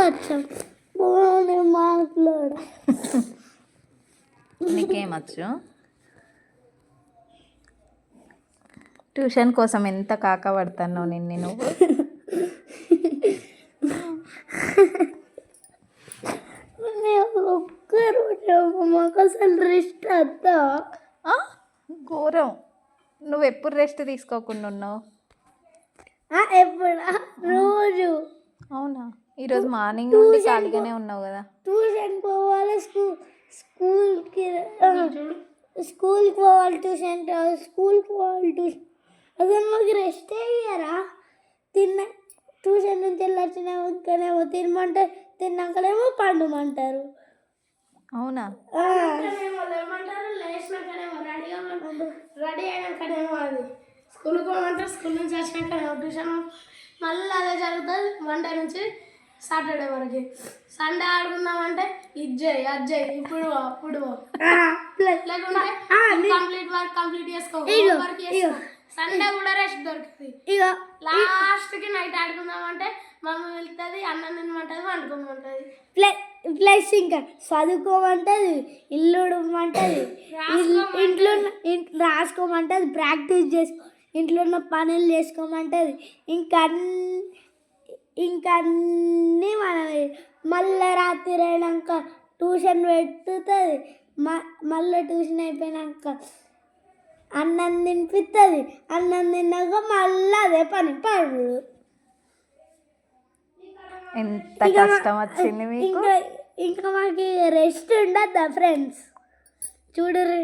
వచ్చాం మాట్లాడ నీకేమచ్చు? ట్యూషన్ కోసం ఎంత కాక పడుతున్నావు నువ్వు. ఒక్కరోజు మాకు అసలు రెస్ట్ వద్దా? ఘోరం. నువ్వు ఎప్పుడు రెస్ట్ తీసుకోకుండా ఉన్నావు? ఎప్పుడా? రోజు. అవునా? ఈరోజు మార్నింగ్ నుండి ఖాళీగానే ఉన్నావు కదా. ట్యూషన్ పోవాలి, స్కూల్కి పోవాలి, స్కూల్కి పోవాలి, ట్యూషన్. అసలు మాకు రెస్టే ఇయ్యరా? ట్యూషన్ నుంచి వెళ్ళొచ్చినాకనేమో తినమంటారు, తిన్నాకనేమో పండుమంటారు. అవునా? ఏమంటారు, లేచినాకనేమో రెడీ అయినాకనేమో అది స్కూల్కి పోమంటారు, స్కూల్ నుంచి వచ్చినాకనేమో ట్యూషన్. మళ్ళీ అదే జరుగుతుంది మండే నుంచి సాటర్డే వరకు. సండే ఆడుకుందామంటే ఇది చేయి అది చేయి, ఇప్పుడు అప్పుడు లేకుంటే కంప్లీట్ వర్క్ కంప్లీట్ చేసుకో, వర్క్ చేసుకో. సండే కూడా రెస్ట్ దొరుకుతుంది. లాస్ట్కి నైట్ ఆడుకుందామంటే మమ్మీ వెళ్తుంది, అన్నం తినమంటుంది, వండుకోమంటుంది. ప్లస్ ఇంకా చదువుకోమంటుంది, ఇల్లు ఉడమంటుంది, ఇంట్లో రాసుకోమంటుంది, ప్రాక్టీస్ చేసుకో, ఇంట్లో ఉన్న పనులు చేసుకోమంటుంది. ఇంకన్నీ మనమే. మళ్ళీ రాత్రి అయినాక ట్యూషన్ పెట్టుతుంది. మళ్ళీ ట్యూషన్ అయిపోయినాక అన్నం తినిపిస్తుంది. అన్నం తిన్నాక మళ్ళీ అదే పని పడుడు. ఎంత కష్టం వచ్చింది మీకు. ఇంకా మాకు రెస్ట్ ఉండద్దా ఫ్రెండ్స్? చూడరు.